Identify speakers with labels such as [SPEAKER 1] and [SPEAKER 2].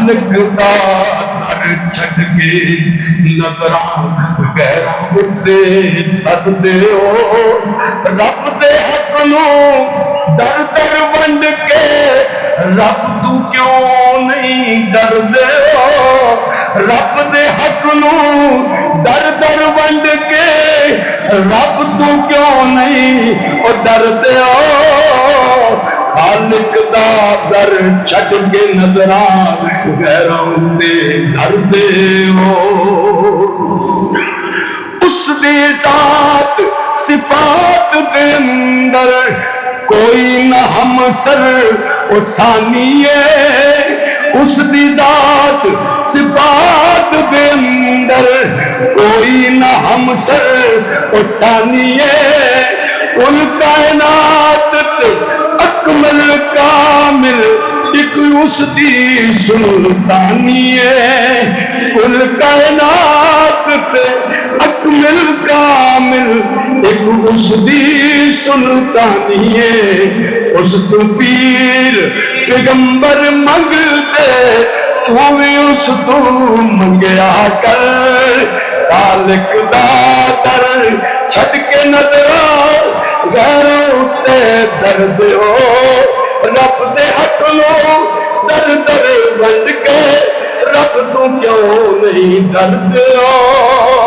[SPEAKER 1] خالق دا در چھڈ کے نظراں غیراں اتے تردے ہو رب دے حق نو در در ونڈ کے رب تو کیوں نہیں ڈردے ہو رب دے حق نو در در ونڈ کے رب تو کیوں نہیں او ڈردے ہو خالق دا در چھڈ کے نظراں غیراں تے ڈردے ہو اس دی ذات صفات دے اندر کوئی نہ ہمسر او ثانی ہے اس دی ذات صفات دے اندر کوئی نہ ہمسر او ثانی ہے کل کائنات تے اکمل کامل ایک اس دی سلطانی ہے کل کائنات تے اکمل کامل ایک اس دی سلطانی ہے اس تو پیر پیغمبر منگ دے تو بھی اس تو منگیا کر خالق دا در چھڈ کے نظراں غیراں تے درد ہو رب دے حق نو در در ونڈ کے رب تو کیوں نہیں ڈردے ہو